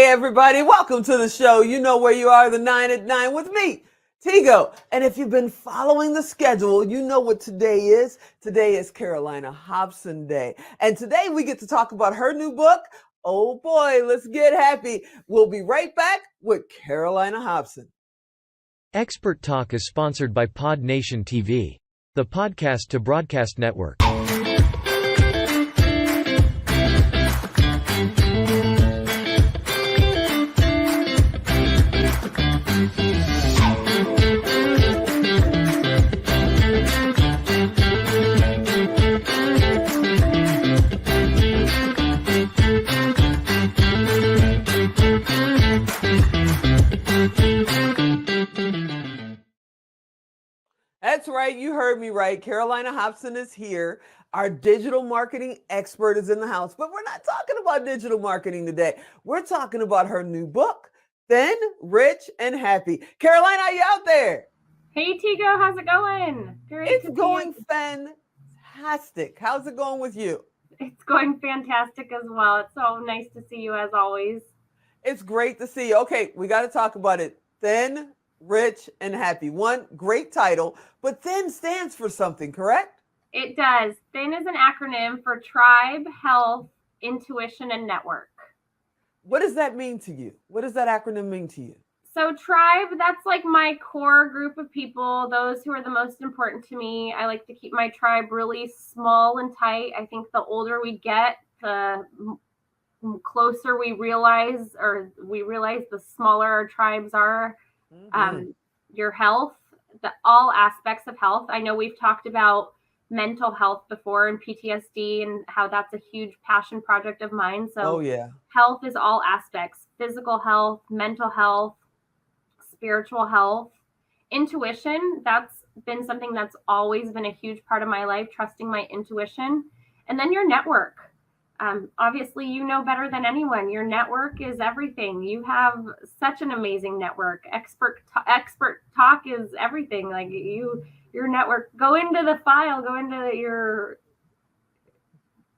everybody, welcome to the show. You know where you are, the 9 at 9 with me, Tigo. And if you've been following the schedule, you know what today is. Today is Karolina Hobson Day. And today we get to talk about her new book. Oh boy, let's get happy. We'll be right back with Karolina Hobson. Expert Talk is sponsored by Pod Nation TV, the podcast to broadcast network. That's right. You heard me right. Karolina Hobson is here. Our digital marketing expert is in the house, but we're not talking about digital marketing today. We're talking about her new book, Thin, Rich, and Happy. Karolina, are you out there? Hey, Tigo, how's it going? It's going fantastic. How's it going with you? It's going fantastic as well. It's so nice to see you as always. It's great to see you. Okay, we got to talk about it. Thin, Rich, and Happy. One great title, but THIN stands for something, correct? It does. THIN is an acronym for Tribe, Health, Intuition, and Network. What does that mean to you? What does that acronym mean to you? So tribe, that's like my core group of people, those who are the most important to me. I like to keep my tribe really small and tight. I think the older we get, the closer we realize the smaller our tribes are. Your health, all aspects of health. I know we've talked about mental health before and PTSD and how that's a huge passion project of mine. So health is all aspects: physical health, mental health, spiritual health. Intuition, that's been something that's always been a huge part of my life, trusting my intuition. And then your network. Obviously, you know better than anyone. Your network is everything. You have such an amazing network. Expert Talk is everything. Like your network. Go into the file. Go into your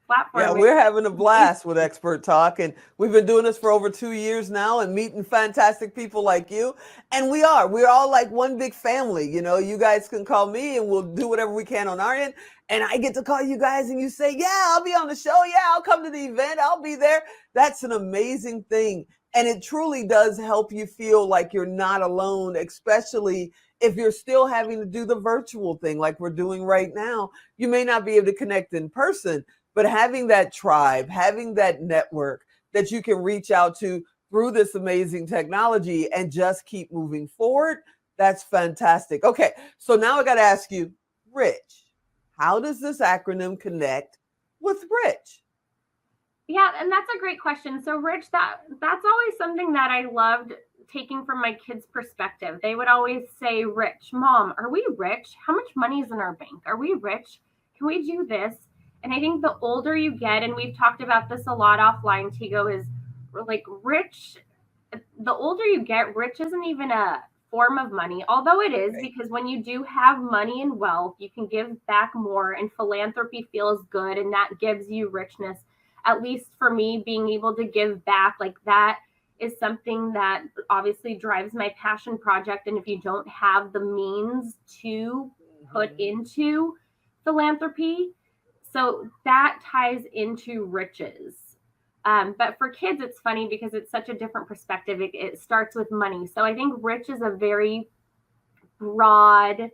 platform. Yeah, we're having a blast with Expert Talk, and we've been doing this for over 2 years now, and meeting fantastic people like you. And we're all like one big family. You know, you guys can call me, and we'll do whatever we can on our end. And I get to call you guys and you say, yeah, I'll be on the show. Yeah, I'll come to the event. I'll be there. That's an amazing thing. And it truly does help you feel like you're not alone, especially if you're still having to do the virtual thing like we're doing right now. You may not be able to connect in person, but having that tribe, having that network that you can reach out to through this amazing technology and just keep moving forward, that's fantastic. Okay, so now I got to ask you, Rich. How does this acronym connect with Rich? Yeah, and that's a great question. So Rich, that's always something that I loved taking from my kids' perspective. They would always say, Rich, Mom, are we rich? How much money is in our bank? Are we rich? Can we do this? And I think the older you get, and we've talked about this a lot offline, Tigo, is like rich. The older you get, rich isn't even a form of money, although it is, because when you do have money and wealth, you can give back more, and philanthropy feels good, and that gives you richness. At least for me, being able to give back, like that is something that obviously drives my passion project. And if you don't have the means to put into philanthropy, so that ties into riches. But for kids, it's funny because it's such a different perspective. It starts with money. So I think rich is a very broad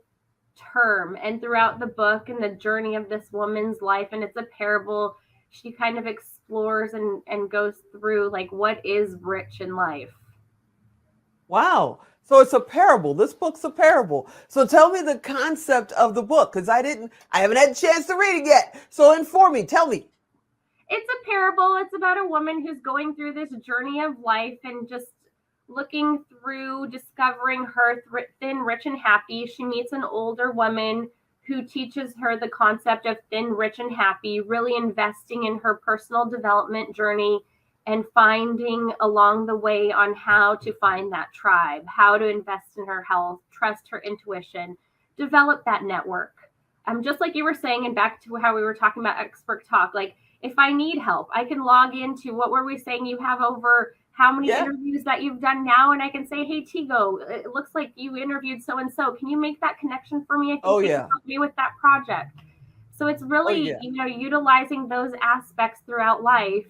term. And throughout the book and the journey of this woman's life, and it's a parable, she kind of explores and goes through like, what is rich in life? Wow. So it's a parable. This book's a parable. So tell me the concept of the book, because I haven't had a chance to read it yet. So inform me. Tell me. It's a parable. It's about a woman who's going through this journey of life and just looking through, discovering her thin, rich, and happy. She meets an older woman who teaches her the concept of thin, rich, and happy, really investing in her personal development journey and finding along the way on how to find that tribe, how to invest in her health, trust her intuition, develop that network. Just like you were saying, and back to how we were talking about Expert Talk, like if I need help, I can log into, what were we saying? You have over how many Yeah. interviews that you've done now, and I can say, hey, Tigo, it looks like you interviewed so-and-so. Can you make that connection for me? I Oh think they can yeah. help me with that project. So it's Oh really, yeah. utilizing those aspects throughout life.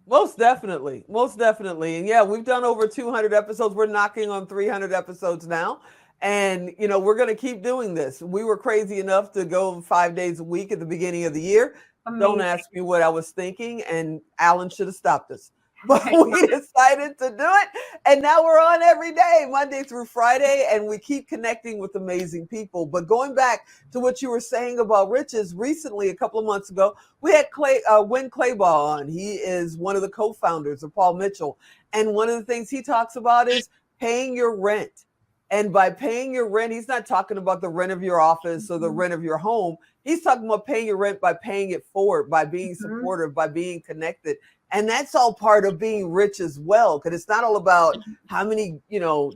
Most definitely. Most definitely. And yeah, we've done over 200 episodes. We're knocking on 300 episodes now. And, we're going to keep doing this. We were crazy enough to go 5 days a week at the beginning of the year. Don't Amazing. ask me what I was thinking. And Alan should have stopped us. But we decided to do it. And now we're on every day, Monday through Friday. And we keep connecting with amazing people. But going back to what you were saying about riches, recently, a couple of months ago, we had Win Claybaugh on. He is one of the co-founders of Paul Mitchell. And one of the things he talks about is paying your rent. And by paying your rent, he's not talking about the rent of your office or the rent of your home. He's talking about paying your rent by paying it forward, by being supportive, by being connected. And that's all part of being rich as well. Because it's not all about how many,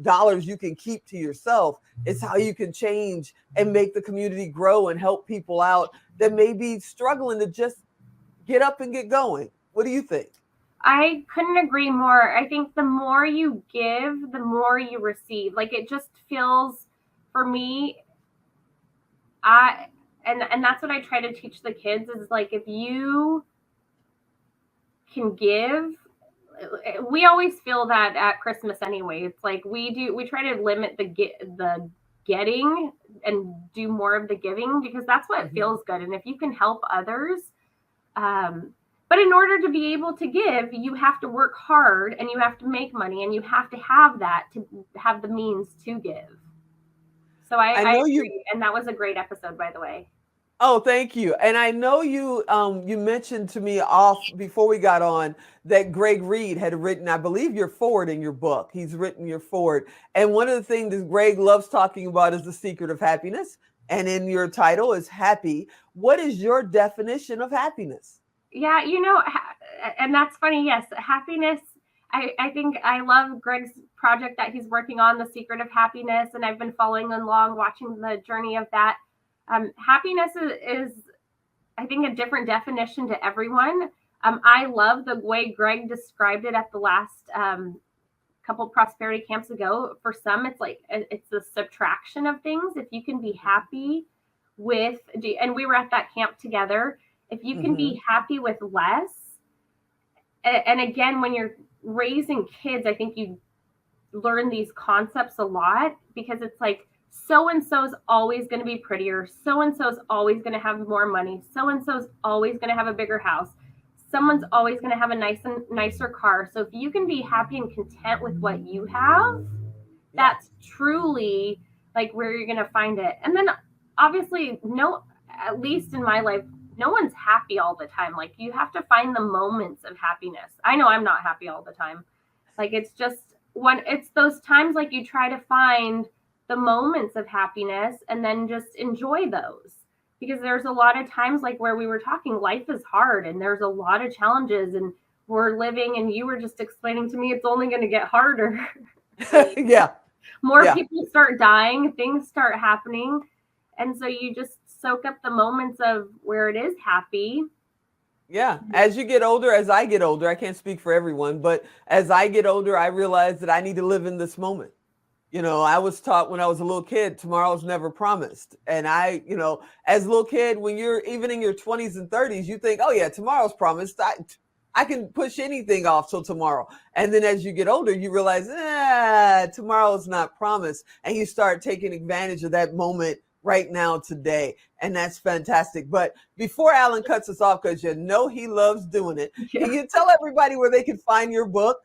dollars you can keep to yourself. It's how you can change and make the community grow and help people out that may be struggling to just get up and get going. What do you think? I couldn't agree more. I think the more you give, the more you receive. Like, it just feels, for me, and that's what I try to teach the kids is, like, if you can give, we always feel that at Christmas anyway. It's like we try to limit the getting and do more of the giving, because that's what feels good. And if you can help others, but in order to be able to give, you have to work hard and you have to make money and you have to have that to have the means to give. So I know agree. And that was a great episode, by the way. Oh, thank you. And I know you mentioned to me off before we got on that Greg Reed had written, I believe, your foreword in your book. He's written your foreword. And one of the things that Greg loves talking about is the secret of happiness. And in your title is happy. What is your definition of happiness? Yeah, and that's funny. Yes, happiness. I think I love Greg's project that he's working on, The Secret of Happiness, and I've been following along, watching the journey of that. Happiness is, I think, a different definition to everyone. I love the way Greg described it at the last couple prosperity camps ago. For some, it's like it's a subtraction of things. If you can be happy with, and we were at that camp together. If you can be happy with less, and again, when you're raising kids, I think you learn these concepts a lot, because it's like, so-and-so's always going to be prettier. So-and-so's always going to have more money. So-and-so's always going to have a bigger house. Someone's always going to have a nicer car. So if you can be happy and content with what you have, that's truly like where you're going to find it. And then obviously, at least in my life, no one's happy all the time. Like, you have to find the moments of happiness. I know I'm not happy all the time. Like, it's just it's those times, like, you try to find the moments of happiness and then just enjoy those, because there's a lot of times, like where we were talking, life is hard and there's a lot of challenges, and we're living, and you were just explaining to me, it's only going to get harder. More people start dying, things start happening. And so you just soak up the moments of where it is happy. Yeah. As you get older, as I get older, I can't speak for everyone, but as I get older, I realize that I need to live in this moment. I was taught when I was a little kid, tomorrow's never promised. And as a little kid, when you're even in your 20s and 30s, you think, oh yeah, tomorrow's promised. I can push anything off till tomorrow. And then as you get older, you realize, tomorrow's not promised. And you start taking advantage of that moment right now, today. And that's fantastic. But before Alan cuts us off, because he loves doing it, can you tell everybody where they can find your book?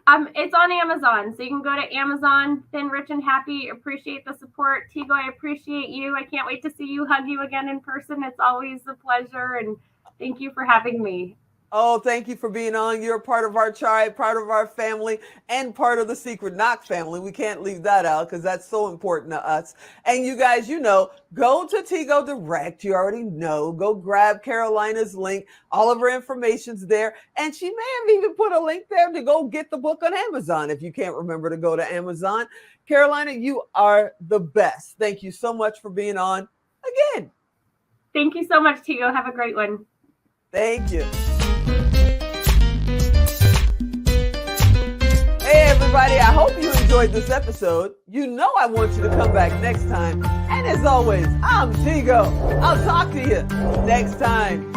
It's on Amazon. So you can go to Amazon, Thin, Rich, and Happy. Appreciate the support. Tigo, I appreciate you. I can't wait to see you, hug you again in person. It's always a pleasure. And thank you for having me. Oh, thank you for being on. You're a part of our tribe, part of our family, and part of the Secret Knock family. We can't leave that out because that's so important to us. And you guys, go to Tigo Direct. You already know. Go grab Karolina's link. All of her information's there. And she may have even put a link there to go get the book on Amazon if you can't remember to go to Amazon. Karolina, you are the best. Thank you so much for being on again. Thank you so much, Tigo. Have a great one. Thank you. everybody. I hope you enjoyed this episode. You know I want you to come back next time. And as always, I'm Tigo. I'll talk to you next time.